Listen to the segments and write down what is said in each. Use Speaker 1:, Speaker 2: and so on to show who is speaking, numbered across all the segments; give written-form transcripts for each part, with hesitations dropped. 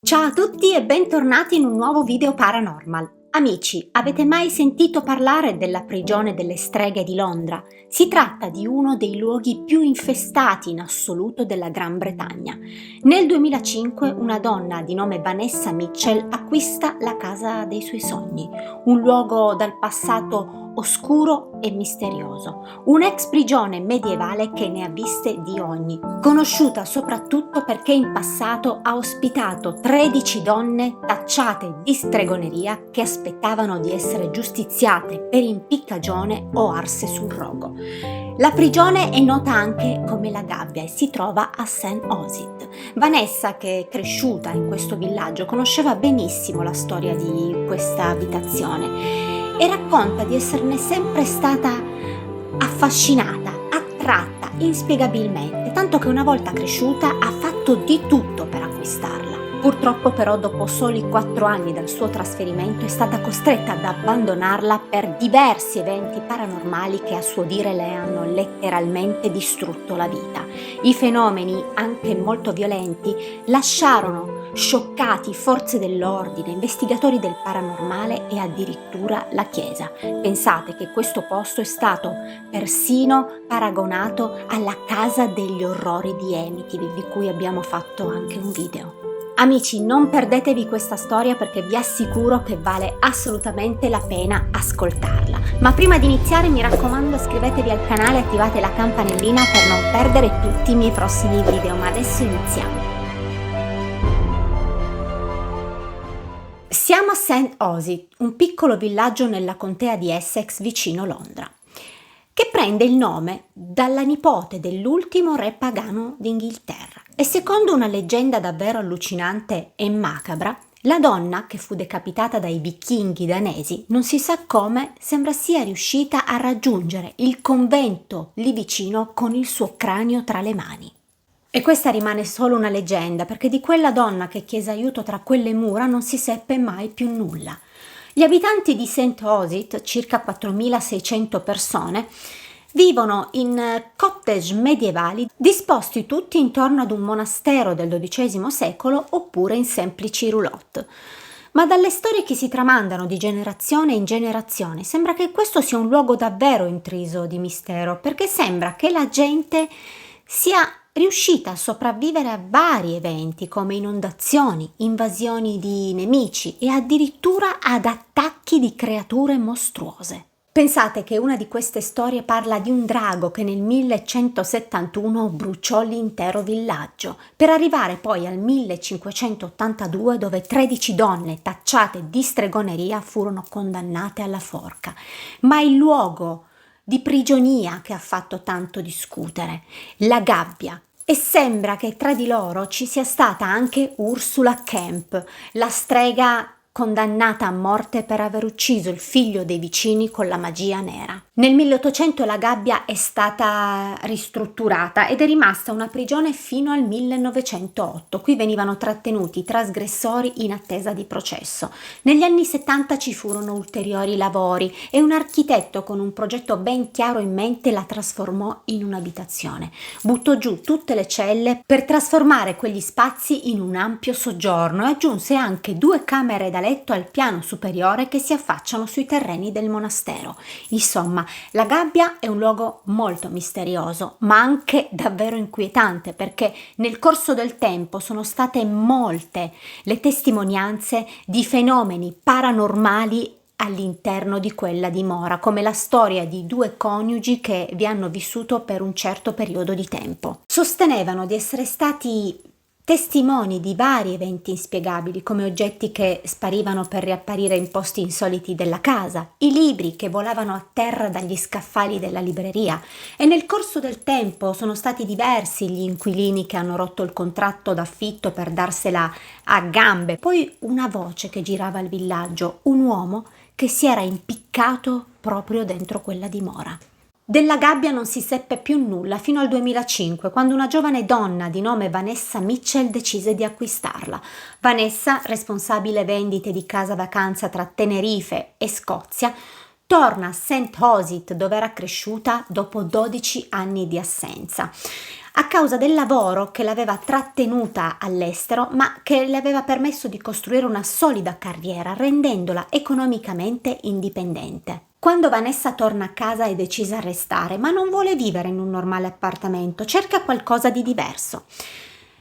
Speaker 1: Ciao a tutti e bentornati in un nuovo video paranormal. Amici, avete mai sentito parlare della prigione delle streghe di Londra? Si tratta di uno dei luoghi più infestati in assoluto della Gran Bretagna. Nel 2005 una donna di nome Vanessa Mitchell acquista la casa dei suoi sogni, un luogo dal passato oscuro e misterioso, un'ex prigione medievale che ne ha viste di ogni, conosciuta soprattutto perché in passato ha ospitato 13 donne tacciate di stregoneria che aspettavano di essere giustiziate per impiccagione o arse sul rogo. La prigione è nota anche come la gabbia e si trova a St. Osyth. Vanessa, che è cresciuta in questo villaggio, conosceva benissimo la storia di questa abitazione e racconta di esserne sempre stata affascinata, attratta inspiegabilmente, tanto che una volta cresciuta ha fatto di tutto per acquistarla. Purtroppo però dopo soli 4 anni dal suo trasferimento è stata costretta ad abbandonarla per diversi eventi paranormali che a suo dire le hanno letteralmente distrutto la vita. I fenomeni, anche molto violenti, lasciarono scioccati forze dell'ordine, investigatori del paranormale e addirittura la Chiesa. Pensate che questo posto è stato persino paragonato alla casa degli orrori di Amityville, di cui abbiamo fatto anche un video. Amici, non perdetevi questa storia perché vi assicuro che vale assolutamente la pena ascoltarla. Ma prima di iniziare mi raccomando iscrivetevi al canale e attivate la campanellina per non perdere tutti i miei prossimi video. Ma adesso iniziamo. Siamo a St. Osyth, un piccolo villaggio nella contea di Essex vicino Londra, che prende il nome dalla nipote dell'ultimo re pagano d'Inghilterra. E secondo una leggenda davvero allucinante e macabra, la donna, che fu decapitata dai vichinghi danesi, non si sa come, sembra sia riuscita a raggiungere il convento lì vicino con il suo cranio tra le mani. E questa rimane solo una leggenda, perché di quella donna che chiese aiuto tra quelle mura non si seppe mai più nulla. Gli abitanti di St. Osyth, circa 4.600 persone, vivono in cottage medievali disposti tutti intorno ad un monastero del XII secolo oppure in semplici roulotte. Ma dalle storie che si tramandano di generazione in generazione sembra che questo sia un luogo davvero intriso di mistero, perché sembra che la gente sia riuscita a sopravvivere a vari eventi come inondazioni, invasioni di nemici e addirittura ad attacchi di creature mostruose. Pensate che una di queste storie parla di un drago che nel 1171 bruciò l'intero villaggio, per arrivare poi al 1582 dove 13 donne tacciate di stregoneria furono condannate alla forca. Ma il luogo di prigionia che ha fatto tanto discutere, la gabbia. E sembra che tra di loro ci sia stata anche Ursula Kemp, la strega condannata a morte per aver ucciso il figlio dei vicini con la magia nera. Nel 1800 la gabbia è stata ristrutturata ed è rimasta una prigione fino al 1908. Qui venivano trattenuti i trasgressori in attesa di processo. Negli anni 70 ci furono ulteriori lavori e un architetto con un progetto ben chiaro in mente la trasformò in un'abitazione. Buttò giù tutte le celle per trasformare quegli spazi in un ampio soggiorno e aggiunse anche 2 camere da letto al piano superiore che si affacciano sui terreni del monastero. Insomma, la gabbia è un luogo molto misterioso, ma anche davvero inquietante, perché nel corso del tempo sono state molte le testimonianze di fenomeni paranormali all'interno di quella dimora, come la storia di 2 coniugi che vi hanno vissuto per un certo periodo di tempo. Sostenevano di essere stati testimoni di vari eventi inspiegabili, come oggetti che sparivano per riapparire in posti insoliti della casa, i libri che volavano a terra dagli scaffali della libreria, e nel corso del tempo sono stati diversi gli inquilini che hanno rotto il contratto d'affitto per darsela a gambe. Poi una voce che girava al villaggio, un uomo che si era impiccato proprio dentro quella dimora. Della gabbia non si seppe più nulla fino al 2005, quando una giovane donna di nome Vanessa Mitchell decise di acquistarla. Vanessa, responsabile vendite di casa vacanza tra Tenerife e Scozia, torna a St. Osyth, dove era cresciuta, dopo 12 anni di assenza. a causa del lavoro che l'aveva trattenuta all'estero, ma che le aveva permesso di costruire una solida carriera, rendendola economicamente indipendente. Quando Vanessa torna a casa è decisa a restare, ma non vuole vivere in un normale appartamento, cerca qualcosa di diverso.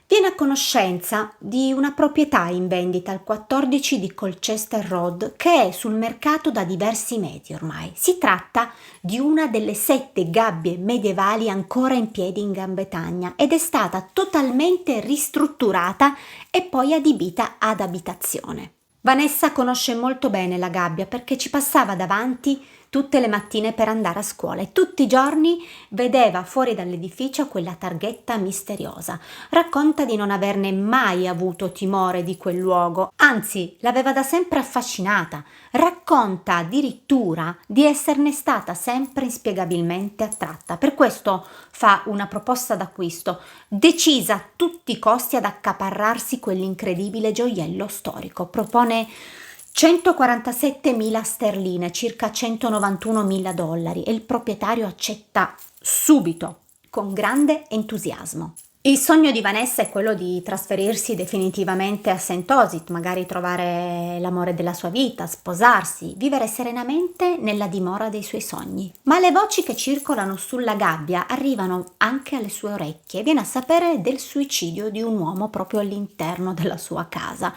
Speaker 1: Viene a conoscenza di una proprietà in vendita al 14 di Colchester Road che è sul mercato da diversi mesi ormai. Si tratta di una delle 7 gabbie medievali ancora in piedi in Gran Bretagna ed è stata totalmente ristrutturata e poi adibita ad abitazione. Vanessa conosce molto bene la gabbia perché ci passava davanti tutte le mattine per andare a scuola e tutti i giorni vedeva fuori dall'edificio quella targhetta misteriosa. Racconta di non averne mai avuto timore di quel luogo, anzi l'aveva da sempre affascinata. Racconta addirittura di esserne stata sempre inspiegabilmente attratta. Per questo fa una proposta d'acquisto, decisa a tutti i costi ad accaparrarsi quell'incredibile gioiello storico. Propone 147.000 sterline, circa 191.000 dollari, e il proprietario accetta subito, con grande entusiasmo. Il sogno di Vanessa è quello di trasferirsi definitivamente a St. Osyth, magari trovare l'amore della sua vita, sposarsi, vivere serenamente nella dimora dei suoi sogni. Ma le voci che circolano sulla gabbia arrivano anche alle sue orecchie e viene a sapere del suicidio di un uomo proprio all'interno della sua casa.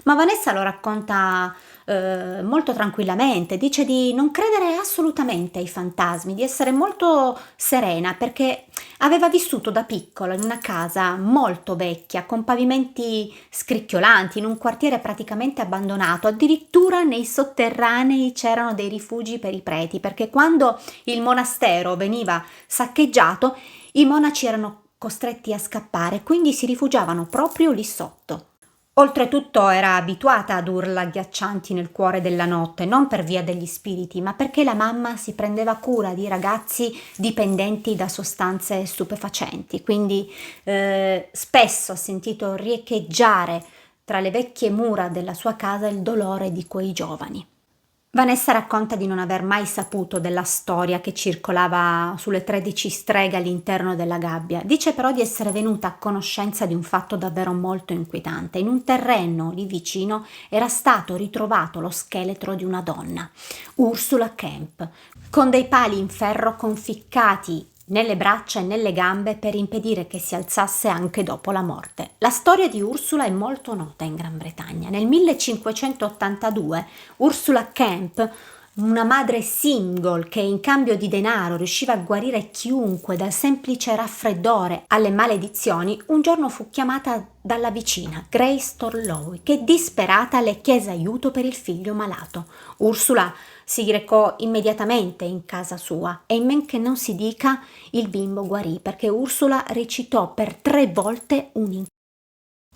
Speaker 1: Ma Vanessa lo racconta molto tranquillamente, dice di non credere assolutamente ai fantasmi, di essere molto serena perché aveva vissuto da piccola in una casa molto vecchia, con pavimenti scricchiolanti, in un quartiere praticamente abbandonato. Addirittura nei sotterranei c'erano dei rifugi per i preti, perché quando il monastero veniva saccheggiato, i monaci erano costretti a scappare, quindi si rifugiavano proprio lì sotto. Oltretutto era abituata ad urla agghiaccianti nel cuore della notte, non per via degli spiriti, ma perché la mamma si prendeva cura di ragazzi dipendenti da sostanze stupefacenti, quindi spesso ha sentito riecheggiare tra le vecchie mura della sua casa il dolore di quei giovani. Vanessa racconta di non aver mai saputo della storia che circolava sulle 13 streghe all'interno della gabbia. Dice però di essere venuta a conoscenza di un fatto davvero molto inquietante. In un terreno lì vicino era stato ritrovato lo scheletro di una donna, Ursula Kemp, con dei pali in ferro conficcati nelle braccia e nelle gambe per impedire che si alzasse anche dopo la morte. La storia di Ursula è molto nota in Gran Bretagna. Nel 1582 Ursula Kemp, una madre single che in cambio di denaro riusciva a guarire chiunque dal semplice raffreddore alle maledizioni, un giorno fu chiamata dalla vicina Grace Torlow, che disperata le chiese aiuto per il figlio malato. Ursula si recò immediatamente in casa sua e in men che non si dica il bimbo guarì perché Ursula recitò per 3 volte un incanto.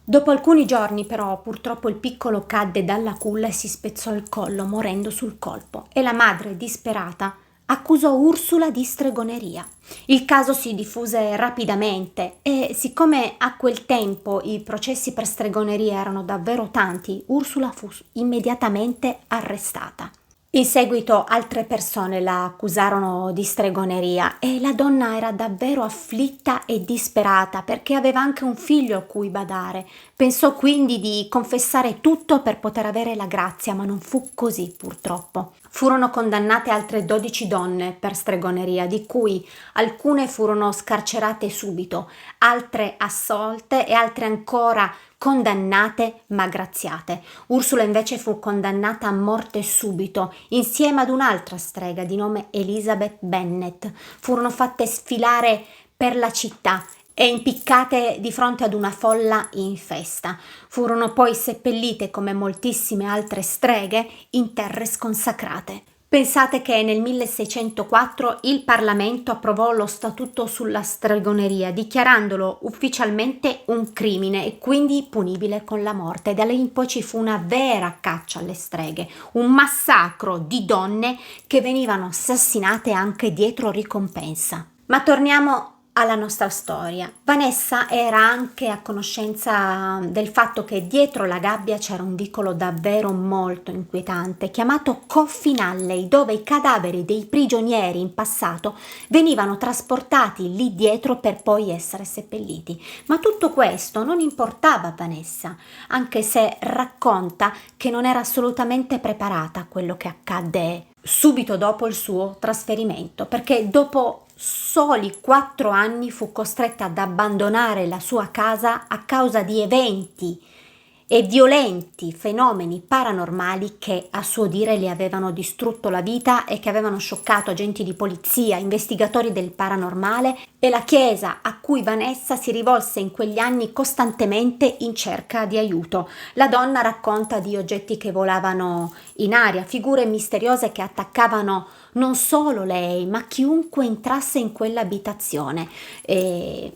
Speaker 1: Dopo alcuni giorni però purtroppo il piccolo cadde dalla culla e si spezzò il collo morendo sul colpo e la madre disperata accusò Ursula di stregoneria. Il caso si diffuse rapidamente e siccome a quel tempo i processi per stregoneria erano davvero tanti, Ursula fu immediatamente arrestata. In seguito altre persone la accusarono di stregoneria e la donna era davvero afflitta e disperata perché aveva anche un figlio a cui badare. Pensò quindi di confessare tutto per poter avere la grazia, ma non fu così purtroppo. Furono condannate altre 12 donne per stregoneria, di cui alcune furono scarcerate subito, altre assolte e altre ancora condannate ma graziate. Ursula invece fu condannata a morte subito, insieme ad un'altra strega di nome Elizabeth Bennet. Furono fatte sfilare per la città e impiccate di fronte ad una folla in festa. Furono poi seppellite, come moltissime altre streghe, in terre sconsacrate. Pensate che nel 1604 il Parlamento approvò lo statuto sulla stregoneria, dichiarandolo ufficialmente un crimine e quindi punibile con la morte. Da lì in poi ci fu una vera caccia alle streghe, un massacro di donne che venivano assassinate anche dietro ricompensa. Ma torniamo alla nostra storia. Vanessa era anche a conoscenza del fatto che dietro la gabbia c'era un vicolo davvero molto inquietante chiamato Coffin Alley, dove i cadaveri dei prigionieri in passato venivano trasportati lì dietro per poi essere seppelliti. Ma tutto questo non importava a Vanessa, anche se racconta che non era assolutamente preparata a quello che accadde subito dopo il suo trasferimento, perché dopo soli 4 anni fu costretta ad abbandonare la sua casa a causa di eventi e violenti fenomeni paranormali che a suo dire le avevano distrutto la vita e che avevano scioccato agenti di polizia, investigatori del paranormale e la chiesa a cui Vanessa si rivolse in quegli anni costantemente in cerca di aiuto. La donna racconta di oggetti che volavano in aria, figure misteriose che attaccavano non solo lei, ma chiunque entrasse in quell'abitazione,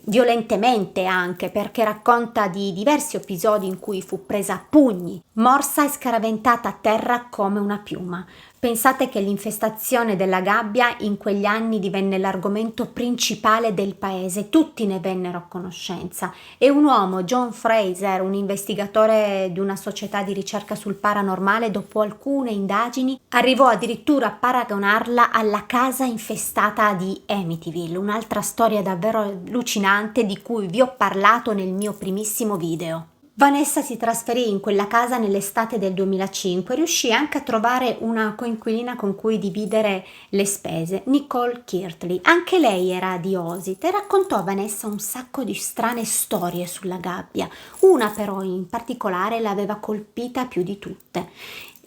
Speaker 1: violentemente anche, perché racconta di diversi episodi in cui fu presa a pugni, morsa e scaraventata a terra come una piuma. Pensate che l'infestazione della gabbia in quegli anni divenne l'argomento principale del paese, tutti ne vennero a conoscenza e un uomo, John Fraser, un investigatore di una società di ricerca sul paranormale, dopo alcune indagini arrivò addirittura a paragonarla alla casa infestata di Amityville, un'altra storia davvero allucinante di cui vi ho parlato nel mio primissimo video. Vanessa si trasferì in quella casa nell'estate del 2005 e riuscì anche a trovare una coinquilina con cui dividere le spese, Nicole Kirtley. Anche lei era di Osith e raccontò a Vanessa un sacco di strane storie sulla gabbia. Una però in particolare l'aveva colpita più di tutte.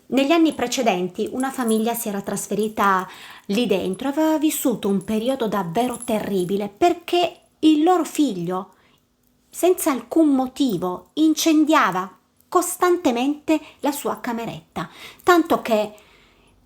Speaker 1: Negli anni precedenti una famiglia si era trasferita lì dentro e aveva vissuto un periodo davvero terribile perché il loro figlio, senza alcun motivo, incendiava costantemente la sua cameretta, tanto che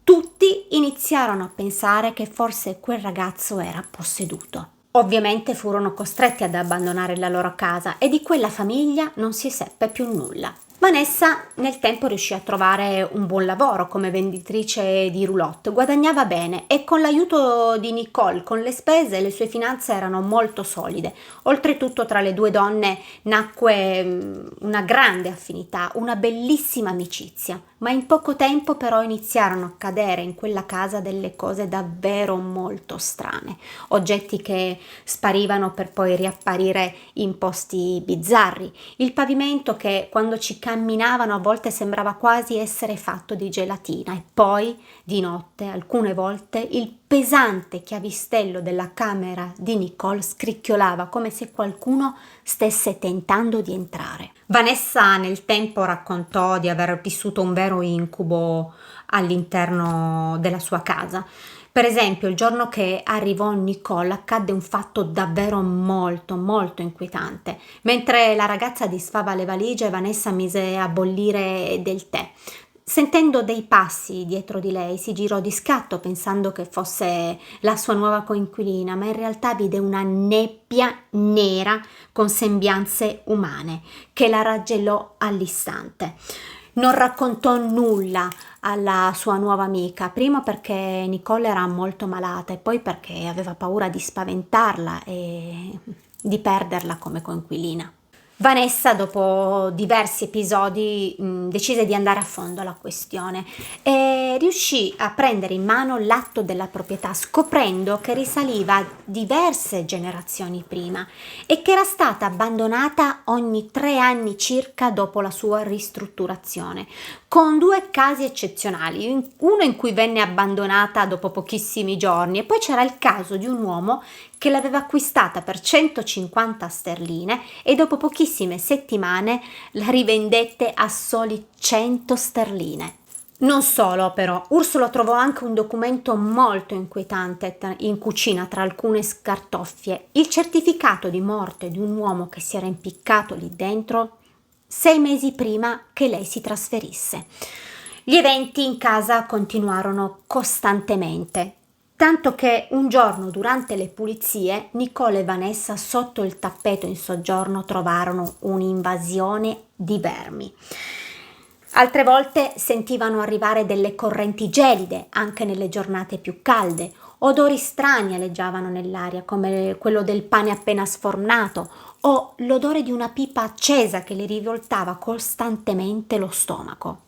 Speaker 1: tutti iniziarono a pensare che forse quel ragazzo era posseduto. Ovviamente furono costretti ad abbandonare la loro casa e di quella famiglia non si seppe più nulla. Vanessa nel tempo riuscì a trovare un buon lavoro come venditrice di roulotte, guadagnava bene e con l'aiuto di Nicole con le spese le sue finanze erano molto solide. Oltretutto tra le due donne nacque una grande affinità, una bellissima amicizia, ma in poco tempo però iniziarono a accadere in quella casa delle cose davvero molto strane, oggetti che sparivano per poi riapparire in posti bizzarri, il pavimento che quando ci camminavano a volte sembrava quasi essere fatto di gelatina e poi di notte alcune volte il pesante chiavistello della camera di Nicole scricchiolava come se qualcuno stesse tentando di entrare. Vanessa nel tempo raccontò di aver vissuto un vero incubo all'interno della sua casa. Per esempio, il giorno che arrivò Nicole accadde un fatto davvero molto molto inquietante. Mentre la ragazza disfava le valigie, Vanessa mise a bollire del tè. Sentendo dei passi dietro di lei, si girò di scatto pensando che fosse la sua nuova coinquilina, ma in realtà vide una nebbia nera con sembianze umane che la raggellò all'istante. Non raccontò nulla alla sua nuova amica, prima perché Nicole era molto malata e poi perché aveva paura di spaventarla e di perderla come coinquilina. Vanessa, dopo diversi episodi, decise di andare a fondo alla questione e riuscì a prendere in mano l'atto della proprietà, scoprendo che risaliva a diverse generazioni prima e che era stata abbandonata ogni 3 anni circa dopo la sua ristrutturazione, con 2 casi eccezionali, uno in cui venne abbandonata dopo pochissimi giorni e poi c'era il caso di un uomo che l'aveva acquistata per 150 sterline e dopo pochissime settimane la rivendette a soli 100 sterline. Non solo però, Ursula trovò anche un documento molto inquietante in cucina tra alcune scartoffie, il certificato di morte di un uomo che si era impiccato lì dentro 6 mesi prima che lei si trasferisse. Gli eventi in casa continuarono costantemente, tanto che un giorno durante le pulizie Nicole e Vanessa sotto il tappeto in soggiorno trovarono un'invasione di vermi. Altre volte sentivano arrivare delle correnti gelide anche nelle giornate più calde, Odori strani aleggiavano nell'aria, come quello del pane appena sfornato o l'odore di una pipa accesa che le rivoltava costantemente lo stomaco.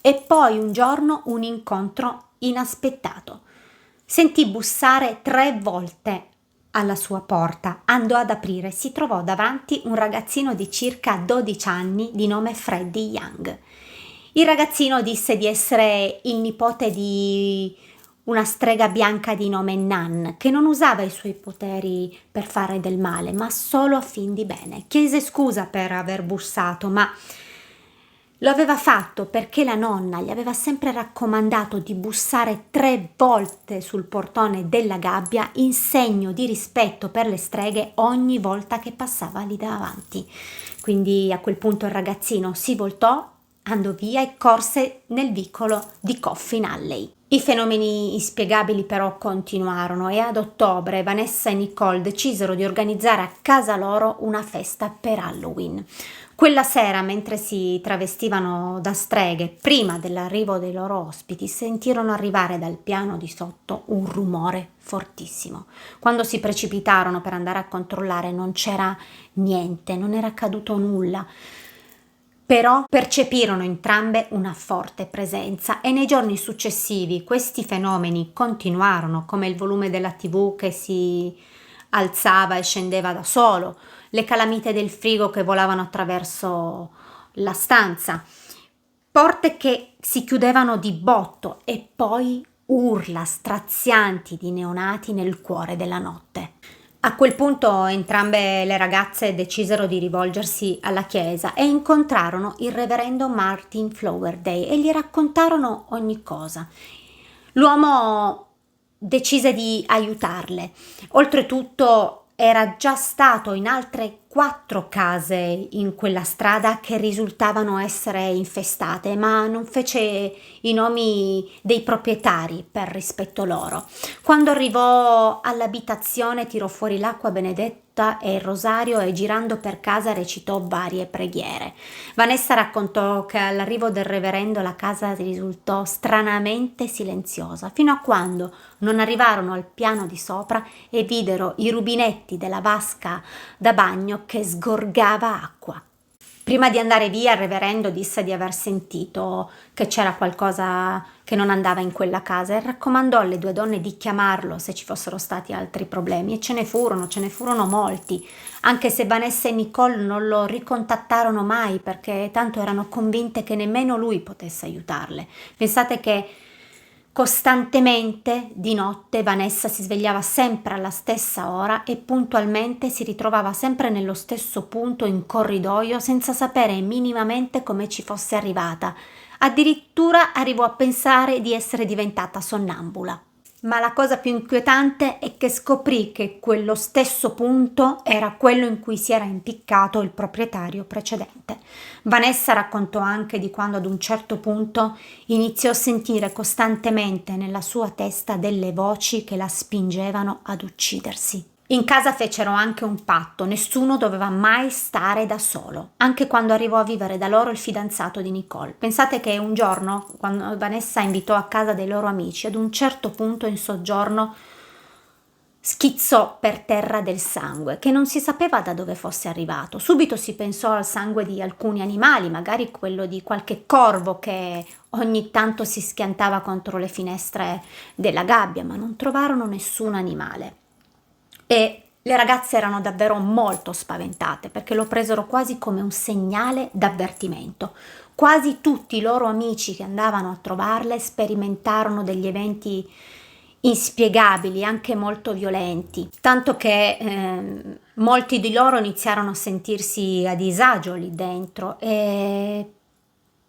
Speaker 1: E poi un giorno un incontro inaspettato. Sentì bussare 3 volte alla sua porta, andò ad aprire, si trovò davanti un ragazzino di circa 12 anni di nome Freddie Young. Il ragazzino disse di essere il nipote di una strega bianca di nome Nan, che non usava i suoi poteri per fare del male, ma solo a fin di bene. Chiese scusa per aver bussato, ma lo aveva fatto perché la nonna gli aveva sempre raccomandato di bussare 3 volte sul portone della gabbia in segno di rispetto per le streghe ogni volta che passava lì davanti. Quindi a quel punto il ragazzino si voltò, andò via e corse nel vicolo di Coffin Alley. I fenomeni inspiegabili però continuarono e ad ottobre Vanessa e Nicole decisero di organizzare a casa loro una festa per Halloween. Quella sera, mentre si travestivano da streghe, prima dell'arrivo dei loro ospiti, sentirono arrivare dal piano di sotto un rumore fortissimo. Quando si precipitarono per andare a controllare non c'era niente, non era accaduto nulla. Però percepirono entrambe una forte presenza e nei giorni successivi questi fenomeni continuarono, come il volume della TV che si alzava e scendeva da solo, le calamite del frigo che volavano attraverso la stanza, porte che si chiudevano di botto e poi urla strazianti di neonati nel cuore della notte. A quel punto entrambe le ragazze decisero di rivolgersi alla chiesa e incontrarono il reverendo Martin Flowerday e gli raccontarono ogni cosa. L'uomo decise di aiutarle. Oltretutto era già stato in altre 4 case in quella strada che risultavano essere infestate, ma non fece i nomi dei proprietari per rispetto loro. Quando arrivò all'abitazione tirò fuori l'acqua benedetta e il rosario e girando per casa recitò varie preghiere. Vanessa raccontò che all'arrivo del reverendo la casa risultò stranamente silenziosa, fino a quando non arrivarono al piano di sopra e videro i rubinetti della vasca da bagno che sgorgava acqua. Prima di andare via il reverendo disse di aver sentito che c'era qualcosa che non andava in quella casa e raccomandò alle 2 donne di chiamarlo se ci fossero stati altri problemi e ce ne furono molti, anche se Vanessa e Nicole non lo ricontattarono mai perché tanto erano convinte che nemmeno lui potesse aiutarle. Pensate che costantemente di notte Vanessa si svegliava sempre alla stessa ora e puntualmente si ritrovava sempre nello stesso punto in corridoio senza sapere minimamente come ci fosse arrivata. Addirittura arrivò a pensare di essere diventata sonnambula. Ma la cosa più inquietante è che scoprì che quello stesso punto era quello in cui si era impiccato il proprietario precedente. Vanessa raccontò anche di quando ad un certo punto iniziò a sentire costantemente nella sua testa delle voci che la spingevano ad uccidersi. In casa fecero anche un patto, nessuno doveva mai stare da solo, anche quando arrivò a vivere da loro il fidanzato di Nicole. Pensate che un giorno, quando Vanessa invitò a casa dei loro amici, ad un certo punto in soggiorno schizzò per terra del sangue, che non si sapeva da dove fosse arrivato. Subito si pensò al sangue di alcuni animali, magari quello di qualche corvo che ogni tanto si schiantava contro le finestre della gabbia, ma non trovarono nessun animale. E le ragazze erano davvero molto spaventate perché lo presero quasi come un segnale d'avvertimento. Quasi tutti i loro amici che andavano a trovarle sperimentarono degli eventi inspiegabili, anche molto violenti, tanto che molti di loro iniziarono a sentirsi a disagio lì dentro e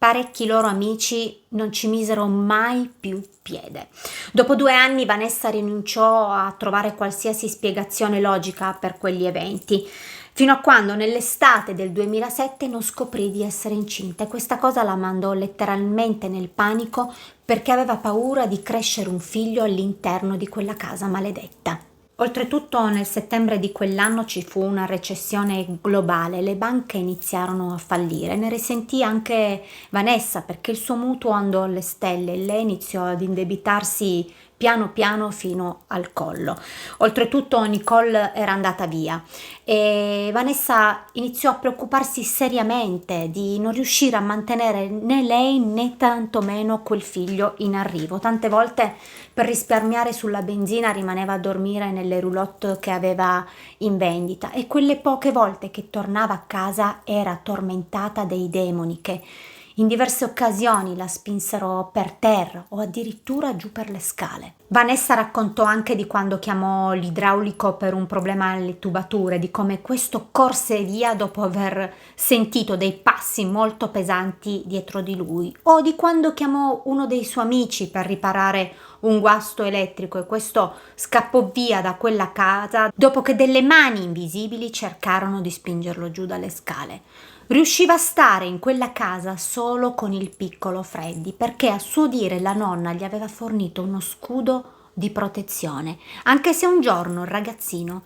Speaker 1: parecchi loro amici non ci misero mai più piede. Dopo 2 anni Vanessa rinunciò a trovare qualsiasi spiegazione logica per quegli eventi, fino a quando nell'estate del 2007 non scoprì di essere incinta e questa cosa la mandò letteralmente nel panico perché aveva paura di crescere un figlio all'interno di quella casa maledetta. Oltretutto nel settembre di quell'anno ci fu una recessione globale, le banche iniziarono a fallire, ne risentì anche Vanessa perché il suo mutuo andò alle stelle e lei iniziò ad indebitarsi piano piano fino al collo. Oltretutto Nicole era andata via e Vanessa iniziò a preoccuparsi seriamente di non riuscire a mantenere né lei né tantomeno quel figlio in arrivo. Tante volte per risparmiare sulla benzina rimaneva a dormire nelle roulotte che aveva in vendita e quelle poche volte che tornava a casa era tormentata dai demoni che in diverse occasioni la spinsero per terra o addirittura giù per le scale. Vanessa raccontò anche di quando chiamò l'idraulico per un problema alle tubature, di come questo corse via dopo aver sentito dei passi molto pesanti dietro di lui, o di quando chiamò uno dei suoi amici per riparare un guasto elettrico e questo scappò via da quella casa dopo che delle mani invisibili cercarono di spingerlo giù dalle scale. Riusciva a stare in quella casa solo con il piccolo Freddy, perché a suo dire la nonna gli aveva fornito uno scudo di protezione, anche se un giorno il ragazzino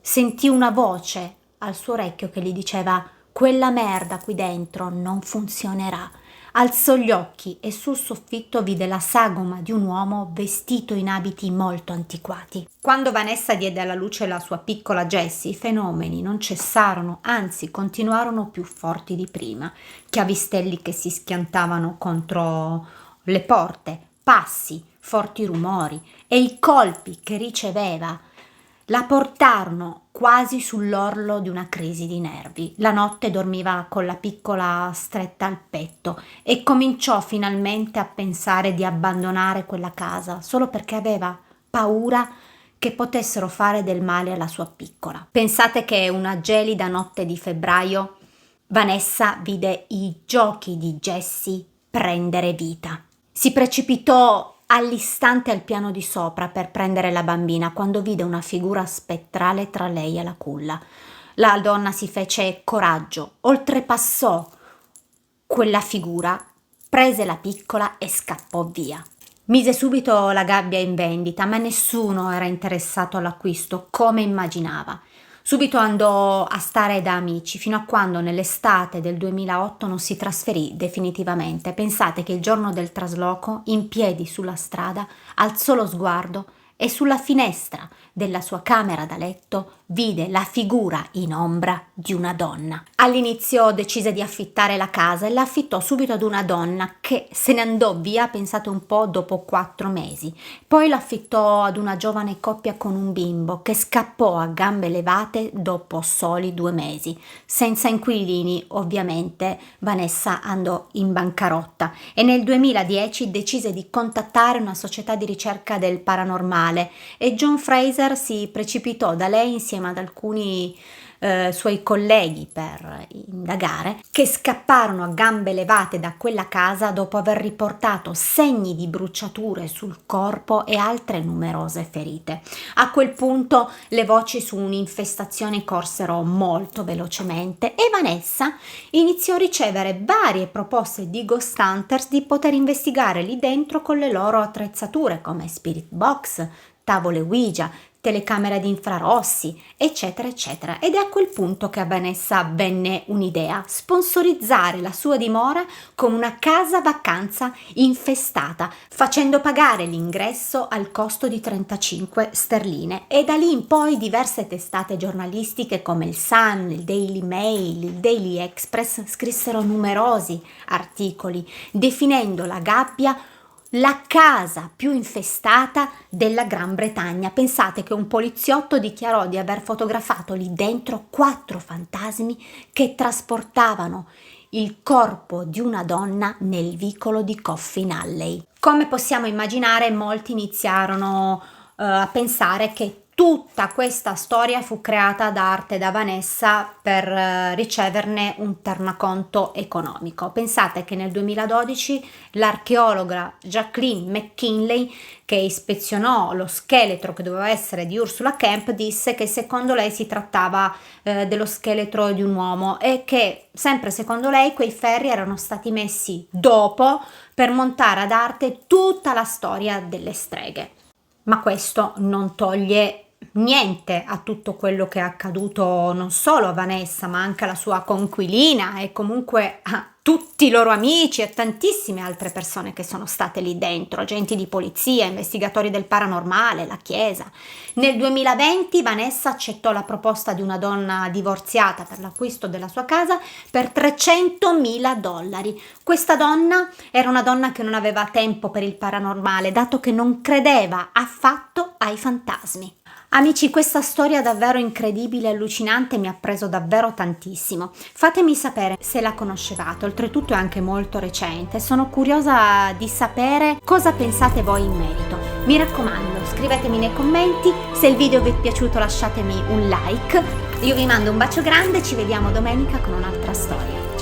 Speaker 1: sentì una voce al suo orecchio che gli diceva «Quella merda qui dentro non funzionerà». Alzò gli occhi e sul soffitto vide la sagoma di un uomo vestito in abiti molto antiquati. Quando Vanessa diede alla luce la sua piccola Jessie, i fenomeni non cessarono, anzi continuarono più forti di prima. Chiavistelli che si schiantavano contro le porte, passi, forti rumori e i colpi che riceveva la portarono quasi sull'orlo di una crisi di nervi. La notte dormiva con la piccola stretta al petto e cominciò finalmente a pensare di abbandonare quella casa solo perché aveva paura che potessero fare del male alla sua piccola. Pensate che una gelida notte di febbraio Vanessa vide i giochi di Jessie prendere vita. Si precipitò all'istante al piano di sopra per prendere la bambina quando vide una figura spettrale tra lei e la culla. La donna si fece coraggio, oltrepassò quella figura, prese la piccola e scappò via. Mise subito la gabbia in vendita, ma nessuno era interessato all'acquisto come immaginava. Subito andò a stare da amici, fino a quando nell'estate del 2008 non si trasferì definitivamente. Pensate che il giorno del trasloco, in piedi sulla strada, alzò lo sguardo e sulla finestra della sua camera da letto vide la figura in ombra di una donna. All'inizio decise di affittare la casa e la affittò subito ad una donna che se ne andò via, pensate un po', dopo 4 mesi. Poi l'affittò ad una giovane coppia con un bimbo che scappò a gambe levate dopo soli 2 mesi. Senza inquilini, ovviamente, Vanessa andò in bancarotta e nel 2010 decise di contattare una società di ricerca del paranormale e John Fraser si precipitò da lei insieme ad alcuni suoi colleghi per indagare, che scapparono a gambe levate da quella casa dopo aver riportato segni di bruciature sul corpo e altre numerose ferite. A quel punto le voci su un'infestazione corsero molto velocemente e Vanessa iniziò a ricevere varie proposte di ghost hunters di poter investigare lì dentro con le loro attrezzature come spirit box, tavole Ouija, telecamere ad infrarossi, eccetera, eccetera. Ed è a quel punto che a Vanessa venne un'idea: sponsorizzare la sua dimora con una casa vacanza infestata, facendo pagare l'ingresso al costo di 35 sterline. E da lì in poi diverse testate giornalistiche come il Sun, il Daily Mail, il Daily Express scrissero numerosi articoli definendo la gabbia la casa più infestata della Gran Bretagna. Pensate che un poliziotto dichiarò di aver fotografato lì dentro 4 fantasmi che trasportavano il corpo di una donna nel vicolo di Coffin Alley. Come possiamo immaginare, molti iniziarono a pensare che tutta questa storia fu creata da arte da Vanessa per riceverne un tornaconto economico. Pensate che nel 2012 l'archeologa Jacqueline McKinley, che ispezionò lo scheletro che doveva essere di Ursula Kemp, disse che secondo lei si trattava dello scheletro di un uomo e che sempre secondo lei quei ferri erano stati messi dopo per montare ad arte tutta la storia delle streghe. Ma questo non toglie niente a tutto quello che è accaduto non solo a Vanessa, ma anche alla sua coinquilina e comunque a tutti i loro amici e tantissime altre persone che sono state lì dentro, agenti di polizia, investigatori del paranormale, la chiesa. Nel 2020 Vanessa accettò la proposta di una donna divorziata per l'acquisto della sua casa per $300.000. Questa donna era una donna che non aveva tempo per il paranormale, dato che non credeva affatto ai fantasmi. Amici, questa storia davvero incredibile e allucinante mi ha preso davvero tantissimo. Fatemi sapere se la conoscevate, oltretutto è anche molto recente. Sono curiosa di sapere cosa pensate voi in merito. Mi raccomando, scrivetemi nei commenti, se il video vi è piaciuto lasciatemi un like. Io vi mando un bacio grande, ci vediamo domenica con un'altra storia.